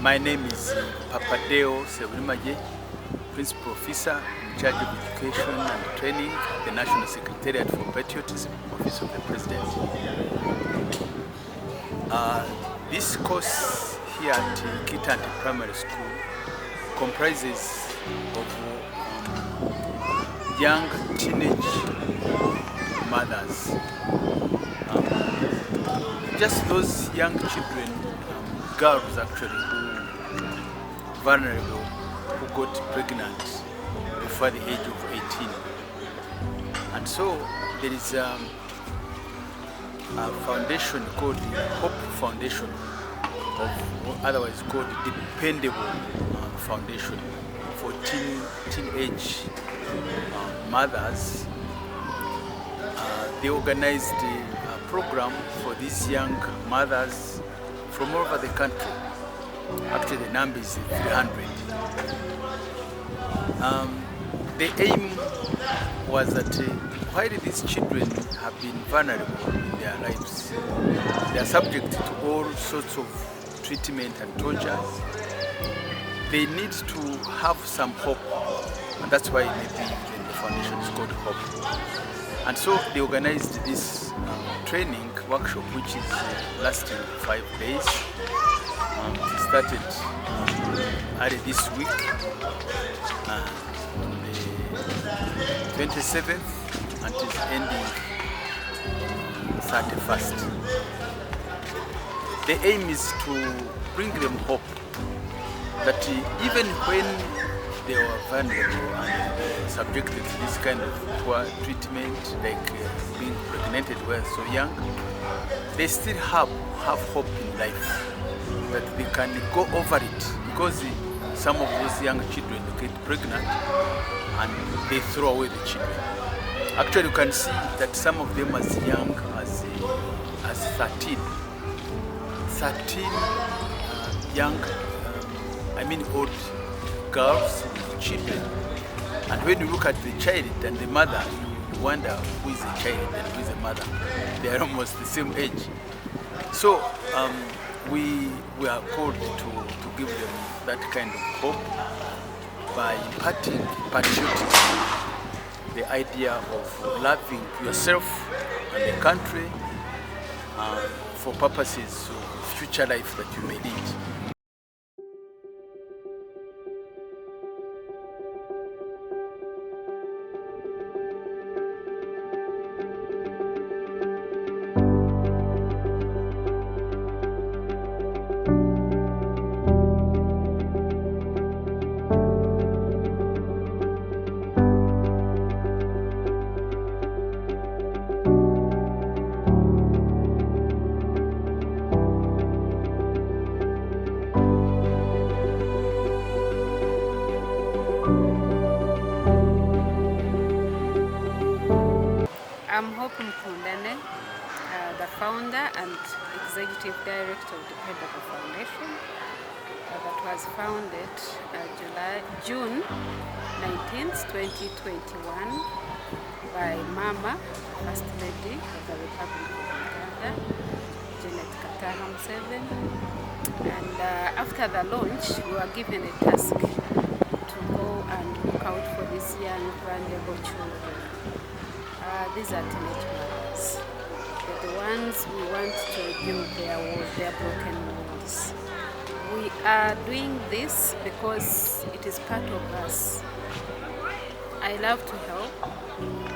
My name is Papadeo Sevrimaje, Principal Officer in charge of Education and Training, the National Secretariat for Patriotism, Office of the President. This course here at Kitanti Primary School comprises of young teenage mothers, just those young children, girls actually, vulnerable, who got pregnant before the age of 18. And so there is a foundation called the Hope Foundation, or otherwise called the Dependable Foundation for teenage mothers. They organized a program for these young mothers from all over the country. Actually, the number is 300. The aim was that while these children have been vulnerable in their lives, they are subject to all sorts of treatment and tortures. They need to have some hope, and that's why maybe the foundation is called Hope. And so they organized this training workshop, which is lasting 5 days. It started early this week, on the 27th, and is ending 31st. The aim is to bring them hope that even when they were vulnerable and subjected to this kind of poor treatment, like being pregnant while so young, they still have hope in life, that they can go over it, because some of those young children get pregnant and they throw away the children. Actually, you can see that some of them as young as 13 young, old girls, children. And when you look at the child and the mother, you wonder who is the child and who is the mother. They are almost the same age. So we are called to give them that kind of hope by imparting patriotism, the idea of loving yourself and the country for purposes of future life that you may lead. I'm Hope Mkundane, the founder and executive director of the Dependable Foundation that was founded June 19th, 2021 by Mama, First Lady of the Republic of Uganda, Janet Kataha Museveni. And after the launch, we were given a task to go and look out for these young vulnerable children. These are teenage mothers. They're the ones we want to rebuild their broken walls. We are doing this because it is part of us. I love to help.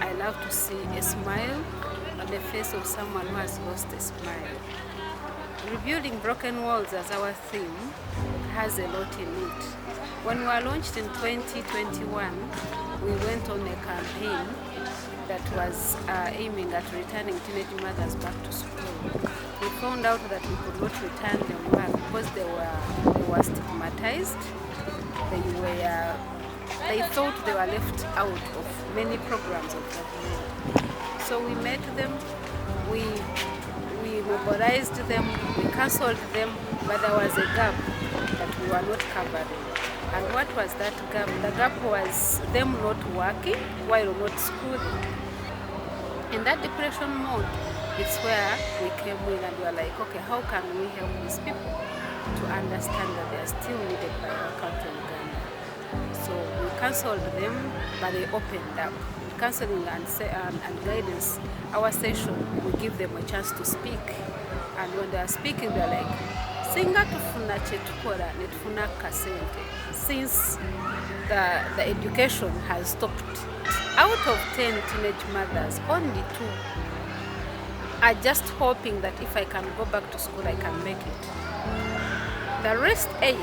I love to see a smile on the face of someone who has lost a smile. Rebuilding broken walls as our theme has a lot in it. When we were launched in 2021, we went on a campaign that was aiming at returning teenage mothers back to school. We found out that we could not return them back because they were stigmatized. They were they thought they were left out of many programs of government. So we met them, we mobilized them, we cancelled them, but there was a gap that we were not covering. And what was that gap? The gap was them not working while not schooling. In that depression mode, it's where we came in and we were like, okay, how can we help these people to understand that they are still needed by our country, Uganda? So we cancelled them, but they opened up. Counseling and guidance, our session, we give them a chance to speak. And when they are speaking, they're like, singa tufuna chetukora netufuna kasente. Since the education has stopped, out of 10 teenage mothers, only 2 are just hoping that if I can go back to school, I can make it. The rest 8,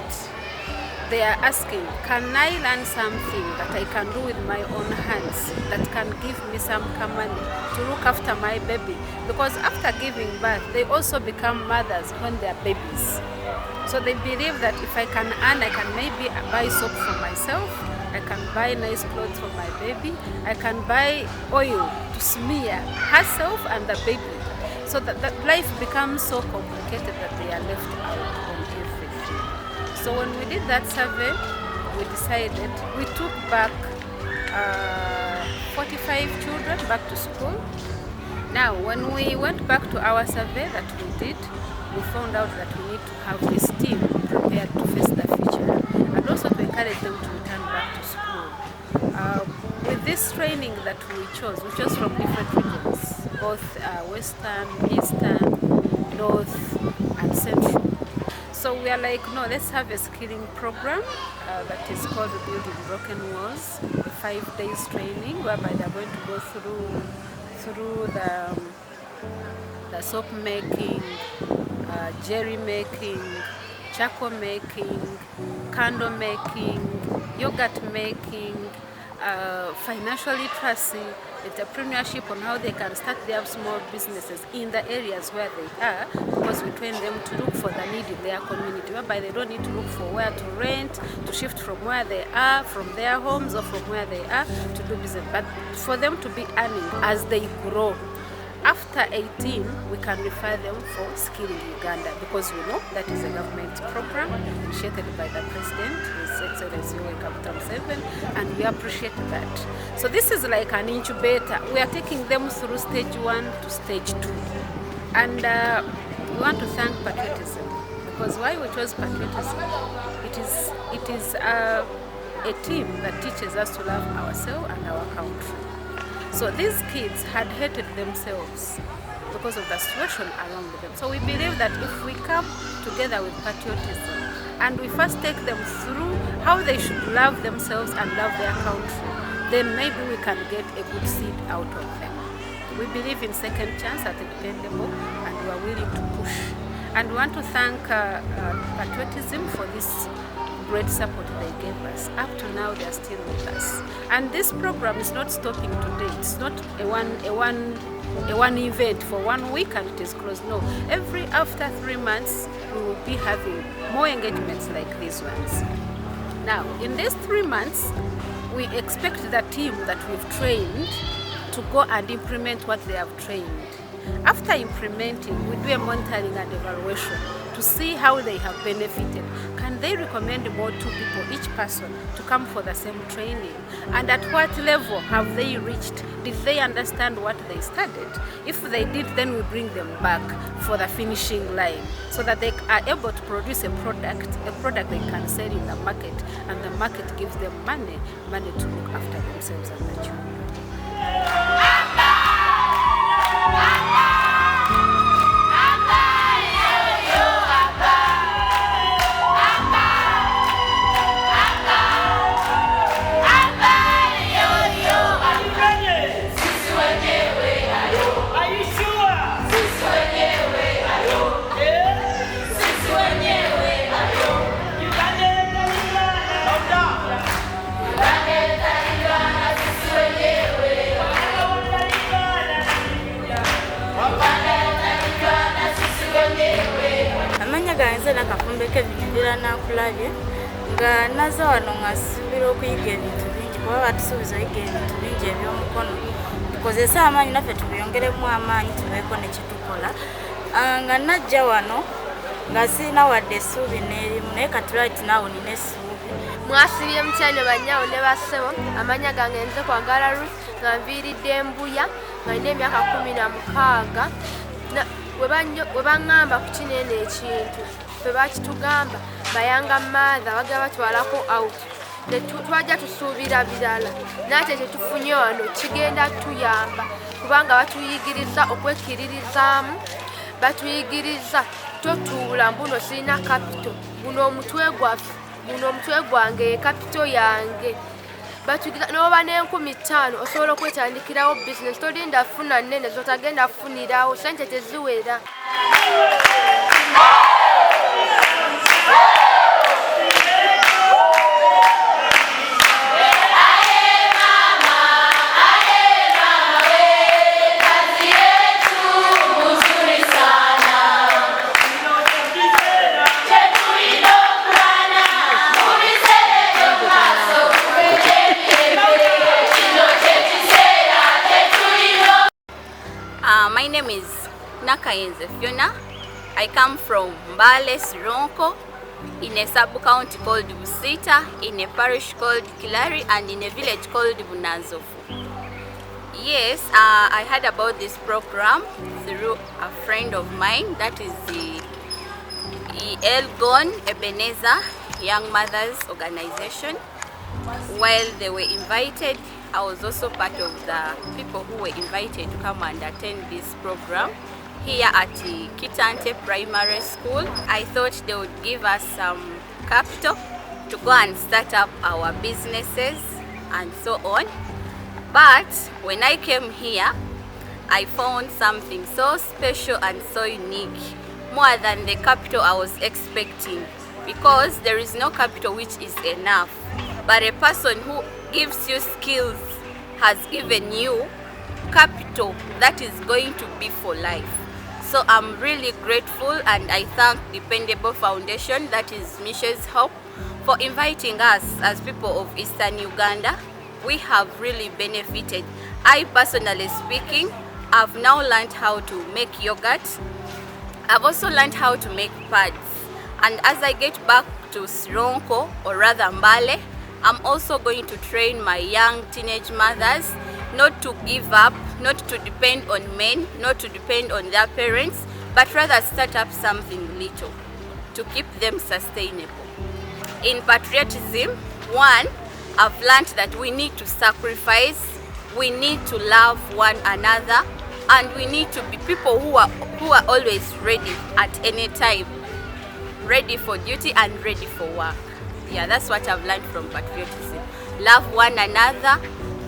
they are asking, can I learn something that I can do with my own hands that can give me some money to look after my baby? Because after giving birth, they also become mothers when they are babies. So they believe that if I can earn, I can maybe buy soap for myself, I can buy nice clothes for my baby, I can buy oil to smear herself and the baby. So that life becomes so complicated that they are left out on everything. So when we did that survey, we decided, we took back 45 children back to school. Now, when we went back to our survey that we did, we found out that we need to have this team prepared to face the future and also to encourage them to return back to school. With this training that we chose from different regions, both Western, Eastern, North, and Central. So we are like, no, let's have a skilling program that is called Building Broken Walls, a 5 days training whereby they're going to go through the soap making, jerry making, charcoal making, candle making, yogurt making, financial literacy, entrepreneurship on how they can start their small businesses in the areas where they are, because we train them to look for the need in their community, whereby they don't need to look for where to rent, to shift from where they are, from their homes or from where they are to do business, but for them to be earning as they grow. After 18, we can refer them for Skilling Uganda, because we know that is a government program initiated by the President, His Excellency Capital 7, and we appreciate that. So this is like an incubator. We are taking them through stage 1 to stage 2. And we want to thank Patriotism, because why we chose Patriotism, it is a team that teaches us to love ourselves and our country. So these kids had hated themselves because of the situation around them. So we believe that if we come together with patriotism and we first take them through how they should love themselves and love their country, then maybe we can get a good seed out of them. We believe in second chance at the dependable, and we are willing to push. And we want to thank Patriotism for this great support they gave us. Up to now, they are still with us. And this program is not stopping today. It's not a one event for 1 week and it is closed. No, after 3 months, we will be having more engagements like these ones. Now, in these 3 months, we expect the team that we've trained to go and implement what they have trained. After implementing, we do a monitoring and evaluation to see how they have benefited. Can they recommend more 2 people, each person, to come for the same training? And at what level have they reached? Did they understand what they studied? If they did, then we bring them back for the finishing line so that they are able to produce a product they can sell in the market, and the market gives them money to look after themselves and their children. Nakafumbe ke vijira na kulabye nga naza wano ngasubira okuyiga ebintu kuba batusuubiza oyiga ebintu bingi eby'omukono tukozese amaanyi naffe tubiyongeremu amaanyi tubeeko ne kitukola. Nga najja wano nga sirina wadde essuubi n'erimu naye kati lwati naawe nina essuubi. Mwasibye mukyane bannyawo ne bassebo, amannya gange nze Kwagala Ruth nga nviiridde Embuya nga nina emyaka 16. We baŋŋamba ku kino eno ekintu ffe bakitugamba bayanga maatha bagenda batwalako out twajja tusuubira birala naate kyetufunye wano kigenda tuyamba kubanga batuyigiriza okwekkiririzaamu, batuyigiriza totuula mbuno sirina kapito, buno omutwe gwaffe, buno omutwe gwange kapito yange. Batuyigiriza n'oba n'50,000 osobola okwetandikirawo bizinesi, tolinda funa nnene zotagenda funirawo, sente teziwera. My name is Nakayenze Fiona. I come from Mbale, Sironko, in a sub-county called Busita, in a parish called Kilari, and in a village called Bunanzofu. Yes, I heard about this program through a friend of mine, that is the Elgon Ebenezer Young Mothers Organization. While they were invited, I was also part of the people who were invited to come and attend this program here at Kitante Primary School. I thought they would give us some capital to go and start up our businesses and so on. But when I came here, I found something so special and so unique, more than the capital I was expecting, because there is no capital which is enough. But a person who gives you skills has given you capital that is going to be for life. So I'm really grateful, and I thank Dependable Foundation, that is Misha's Hope, for inviting us as people of Eastern Uganda. We have really benefited. I personally speaking, I've now learned how to make yogurt. I've also learned how to make pads. And as I get back to Sironko, or rather Mbale, I'm also going to train my young teenage mothers not to give up, not to depend on men, not to depend on their parents, but rather start up something little to keep them sustainable. In patriotism, one, I've learned that we need to sacrifice, we need to love one another, and we need to be people who are always ready at any time, ready for duty and ready for work. Yeah, that's what I've learned from patriotism. Love one another,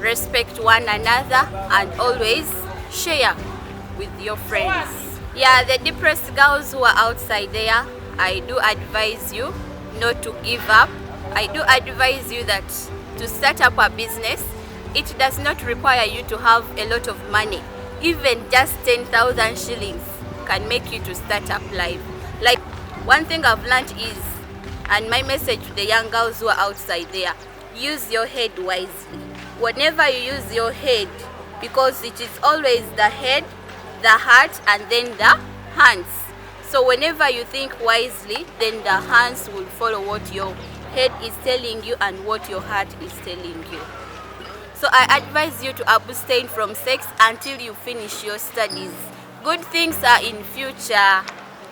respect one another, and always share with your friends. Yeah, the depressed girls who are outside there, I do advise you not to give up. I do advise you that to start up a business, it does not require you to have a lot of money. Even just 10,000 shillings can make you to start up life. Like, one thing I've learned is, and my message to the young girls who are outside there, use your head wisely. Whenever you use your head, because it is always the head, the heart, and then the hands. So whenever you think wisely, then the hands will follow what your head is telling you and what your heart is telling you. So I advise you to abstain from sex until you finish your studies. Good things are in future.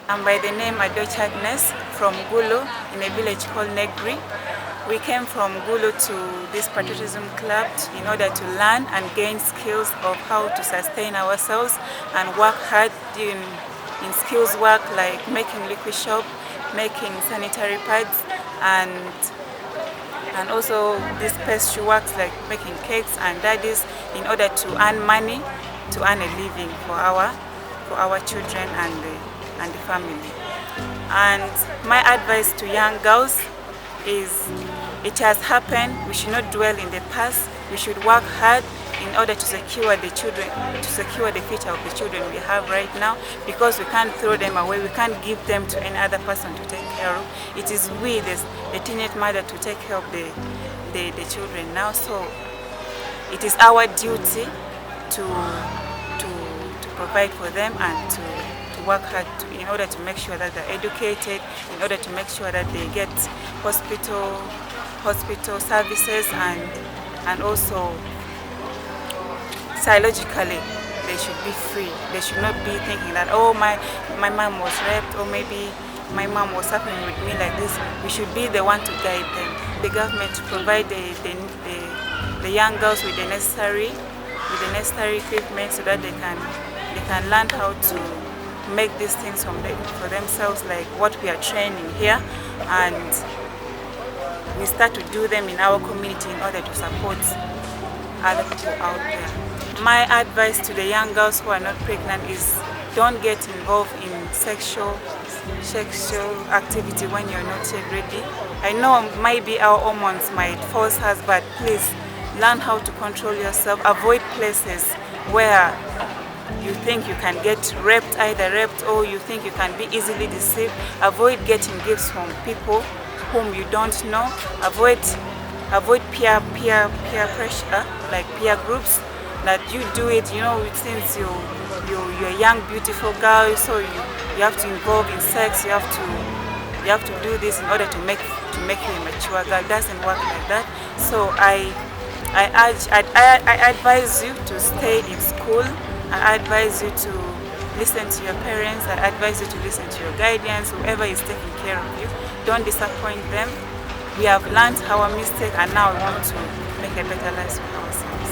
I'm by the name Adoch Agnes from Gulu in a village called Negri. We came from Gulu to this patriotism club in order to learn and gain skills of how to sustain ourselves and work hard in skills work like making liquid soap, making sanitary pads, and also this pastry works like making cakes and daddies in order to earn money, to earn a living for our children and the family. And my advice to young girls is, it has happened, we should not dwell in the past, we should work hard in order to secure the children, to secure the future of the children we have right now, because we can't throw them away, we can't give them to any other person to take care of. It is we, the teenage mother, to take care of the children now. So it is our duty to provide for them and to work hard in order to make sure that they're educated, in order to make sure that they get hospital services, and also psychologically they should be free. They should not be thinking that, oh, my mom was raped, or maybe my mom was suffering with me like this. We should be the one to guide them. The government to provide the young girls with the necessary equipment so that they can learn how to make these things for themselves, like what we are training here, and we start to do them in our community in order to support other people out there. My advice to the young girls who are not pregnant is don't get involved in sexual activity when you're not yet ready. I know maybe our hormones might force us, but please learn how to control yourself. Avoid places where you think you can get either raped or you think you can be easily deceived. Avoid getting gifts from people whom you don't know. Avoid peer pressure, like peer groups, that you do it, since you're a young beautiful girl, so you have to involve in sex, you have to do this in order to make you a mature girl. It doesn't work like that. So I advise you to stay in school. I advise you to listen to your parents. I advise you to listen to your guardians, whoever is taking care of you. Don't disappoint them. We have learned our mistake and now we want to make a better life for ourselves.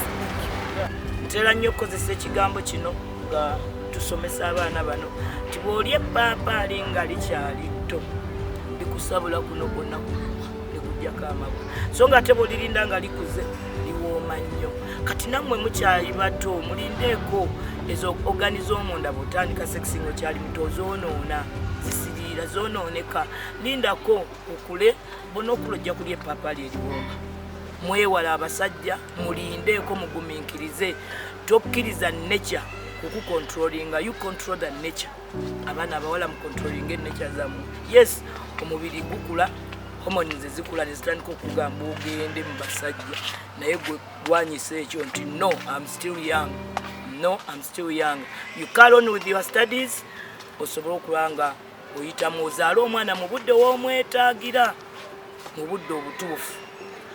Ntera nnyo okukozesa ekigambo kino nga tusomesa abaana bano nti bw'oli eppaapaali nga likyali tto likusabula kuno kwonna likuggyako amagulu, so nga ate bw'olirinda nga likuze liwooma nnyo. Kati nammwe mukyali bato mulindeeko ezo oganiza omunda bw'otandika sekisi ng'okyali muto zoonoona, zisiriira zoonooneka. Lindako okule bona okula ojja kulya eppaapaali eriwooma. Mwewala abasajja mulindeeko mugumiikirize, tokkiriza nature kukukontrolinga. You control the nature. Abaana abawala mu controlling nature zammwe. Yes, omubiri gukula, hormones zikula ne zitandika okugamba ogende mu basajja, naye gwe gwanyisa ekyo nti no, I'm still young. No, I'm still young. You carry on with your studies. Osobola okulanga oyitamu ozaala omwana mu budde w'omwetaagira, mu budde obutuufu.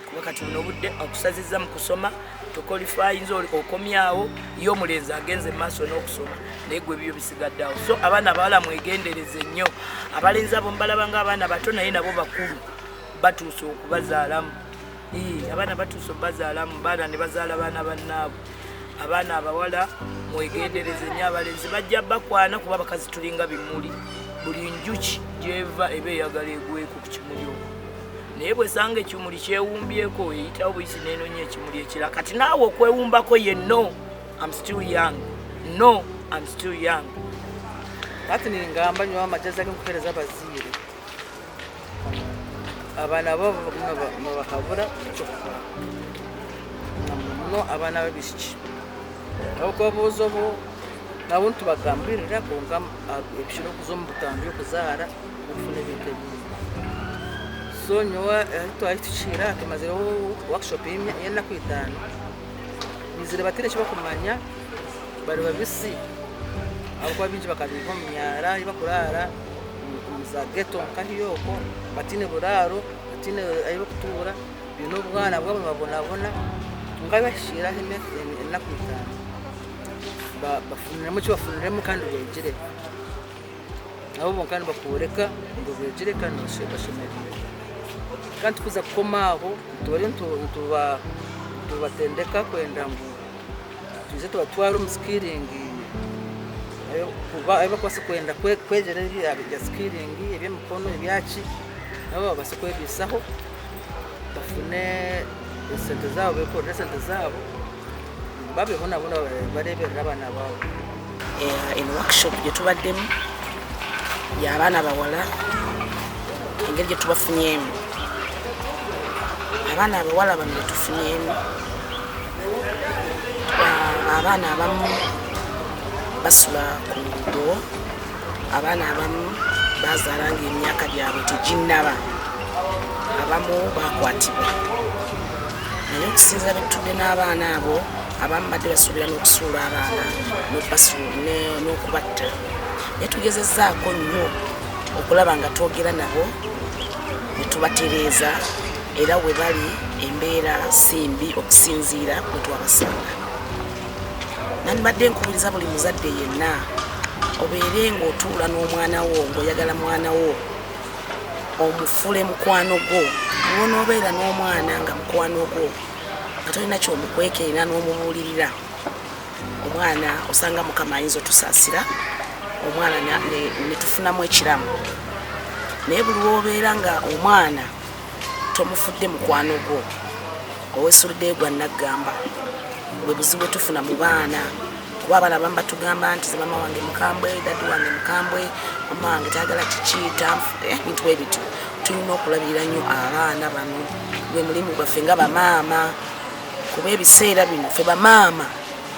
Kuba kati buno obudde okusazizza mu kusoma tokolifayinza okomyawo ye omulenzi agenze mu maaso n'okusoma, naye gwe ebyo bisigaddeawo. So abaana abawala mwegendereze nnyo. Abalenzi abo mubalaba ng'abaana bato naye nabo bakulu batuuse okubazaalamu. Abaana batuuse okubazaalamu, baana ne bazaala baana bannaabwe. Abaana abawala mwegendereze nnyo. Abalenzi bajja bakwana kuba bakazi tulinga bimuli. Buli njuki gy'eva eba eyagala egweko ku kimuli okwo. Naye bwesanga ekimuli kyewumbyeko eyitawo buyisi n'enoonya ekimuli ekirala. Kati naawe okwewumbako ye no, I'm still young. No, I'm still young. Kati ningamba nnyo amagezi ag'okuheereza abaziire. Abaana abo bakabura ekyokukola. Muno abaana b'ebisiki. Okubabuuza obo nabo ntubagambirira konka ebisiro okuza omu butambi okuzaara okufuna ebintu ebingi. So nyowe twali tukiira tumazireho workshop y'ennaku 5. Nizire batire eki bakumanya bari babisi abakuba bingi bakabiva omu myara bakuraara za geto nkahiyoko batine buraaro batine ayi bakutuura bino obwana bwabo babonabona nga bashiiraho ennaku 5 bafuniremu eki bafuniremu kandi beegire abo bonka nibakuureka ngo beegire kandi bashemerire. Kandi tukuza kukomaaho tubari tubatendeka kwenda ngu tuze tubatwara omu skiringi ayo bakwasa kwenda kwegyera ebya skiringi eby'emikono ebyaki nabo babase kwebisaho bafune esente zaabo bekorera esente zaabo babeho nabo bareberera abaana baabo. In workshop gye tubaddemu y'abaana bawala engeri gye tubafunyemu. Abaana abawala bano betufunyemu, abaana abamu basula ku nguudo, abaana abamu bazaala ng'emyaka gyabwe teginnaba, abamu bakwatibwa. naye okusinzira betutudde n'abaana abo abamu badde basuubira n'okusuula abaana n'okubatta naye tugezezzaako nnyo okulaba nga twogera nabo ne tubatereeza era we bali embeera simbi okusinziira bwe twabasanga. Nandibadde nkubiriza buli muzadde yenna obeere ng'otuula n'omwana wo ng'oyagala mwana wo omufule mukwano gwo n'onoobeera n'omwana nga mukwano gwo nga tolina kyomukwekeera n'omubuulirira omwana osanga Mukama ayinza otusaasira omwana ne tufunamu ekiramu. Naye buli lw'obeera nga omwana tomufudde mukwano gwo oweesuliddeyo gwa naggamba bwe buzibu bwe tufuna mu baana kuba abaana abamu batugamba nti ze mama wange mukambwe daddi wange mukambwe mama wange tayagala kikiita bintu bwe bityo. Tulina okulabirira nnyo abaana bano gwe mulimu gwaffe nga bamaama kuba ebiseera bino ffe bamaama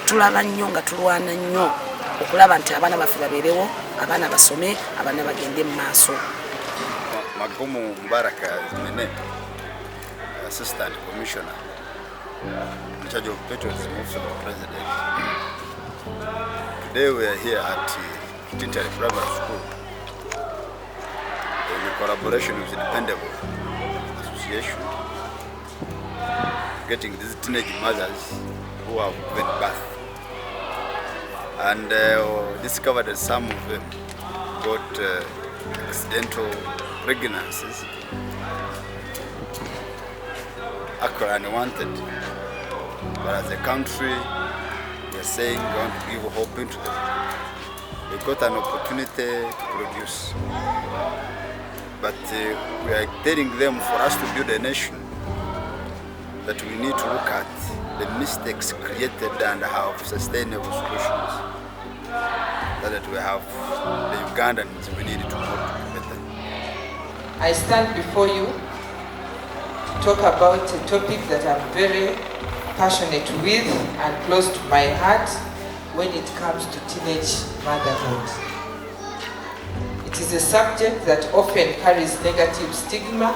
tulaba nnyo nga tulwana nnyo okulaba nti abaana baffe babeerewo abaana basome abaana bagende mu maaso. Magumu Mubaraka is my name, Assistant Commissioner in charge of Patriotism Office of the President. Today we are here at Tintari Primary School in collaboration with the Dependable Association, getting these teenage mothers who have given birth. And discovered that some of them got accidental pregnancies, actually unwanted. But as a country, we are saying we want to give hope into them. We got an opportunity to produce. But we are telling them for us to build a nation that we need to look at the mistakes created and have sustainable solutions. That we have the Ugandans, we need to work better. I stand before you to talk about a topic that I'm very passionate with and close to my heart when it comes to teenage motherhood. It is a subject that often carries negative stigma,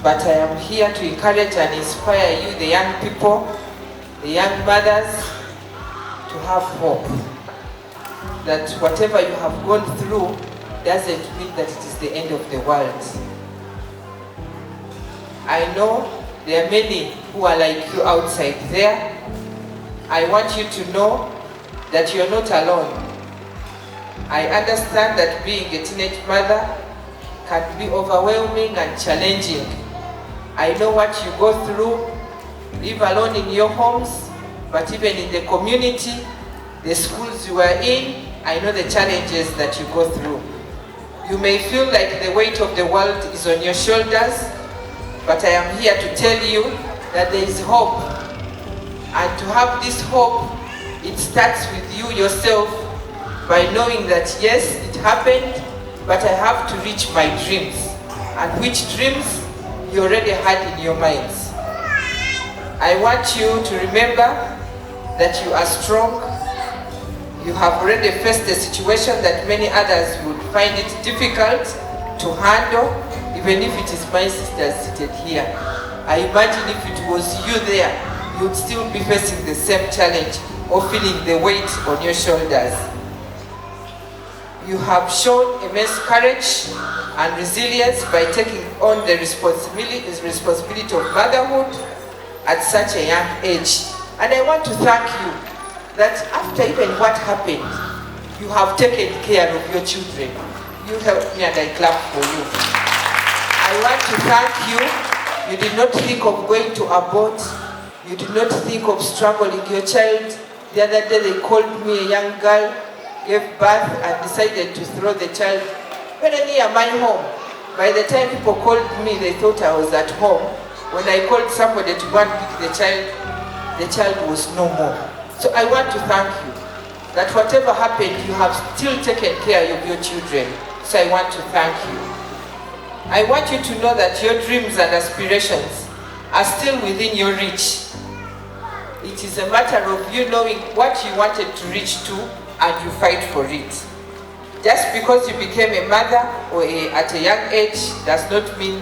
but I am here to encourage and inspire you, the young people, the young mothers, to have hope. That whatever you have gone through doesn't mean that it is the end of the world. I know there are many who are like you outside there. I want you to know that you're not alone. I understand that being a teenage mother can be overwhelming and challenging. I know what you go through, live alone in your homes, but even in the community, the schools you are in, I know the challenges that you go through. You may feel like the weight of the world is on your shoulders, but I am here to tell you that there is hope. And to have this hope, it starts with you yourself by knowing that yes, it happened, but I have to reach my dreams. And which dreams you already had in your minds. I want you to remember that you are strong. You have already faced a situation that many others would find it difficult to handle, even if it is my sister seated here. I imagine if it was you there, you would still be facing the same challenge or feeling the weight on your shoulders. You have shown immense courage and resilience by taking on the responsibility of motherhood at such a young age. And I want to thank you that after even what happened, you have taken care of your children. You helped me and I clap for you. I want to thank you. You did not think of going to abort. You did not think of struggling your child. The other day they called me, a young girl, gave birth and decided to throw the child very near my home. By the time people called me, they thought I was at home. When I called somebody to go and pick the child was no more. So I want to thank you that whatever happened, you have still taken care of your children. So I want to thank you. I want you to know that your dreams and aspirations are still within your reach. It is a matter of you knowing what you wanted to reach to and you fight for it. Just because you became a mother or at a young age does not mean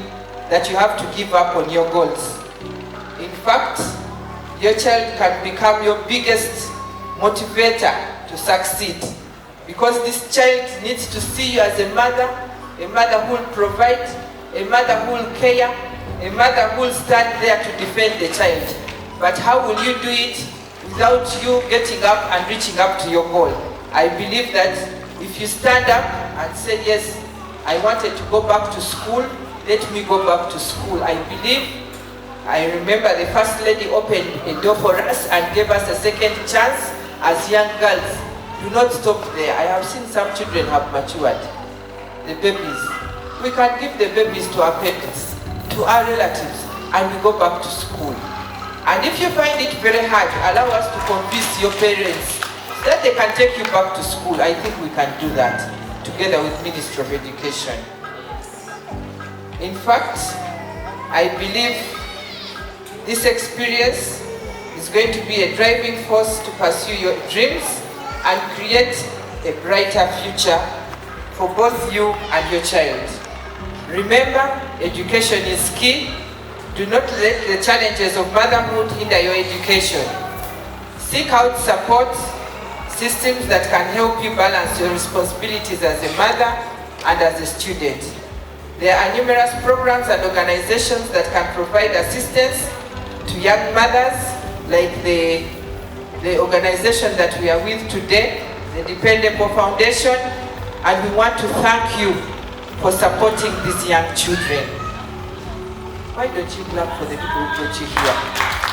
that you have to give up on your goals. fact, your child can become your biggest motivator to succeed, because this child needs to see you as a mother who will provide, a mother who will care, a mother who will stand there to defend the child. But how will you do it without you getting up and reaching up to your goal? I believe that if you stand up and say, yes, I wanted to go back to school, let me go back to school. I remember the First Lady opened a door for us and gave us a second chance as young girls. Do not stop there. I have seen some children have matured. The babies. We can give the babies to our parents, to our relatives, and we go back to school. And if you find it very hard, allow us to convince your parents that they can take you back to school. I think we can do that together with Ministry of Education. In fact, I believe this experience is going to be a driving force to pursue your dreams and create a brighter future for both you and your child. Remember, education is key. Do not let the challenges of motherhood hinder your education. Seek out support systems that can help you balance your responsibilities as a mother and as a student. There are numerous programs and organizations that can provide assistance to young mothers, like the organization that we are with today, the Dependable Foundation, and we want to thank you for supporting these young children. Why don't you clap for the people who brought you here?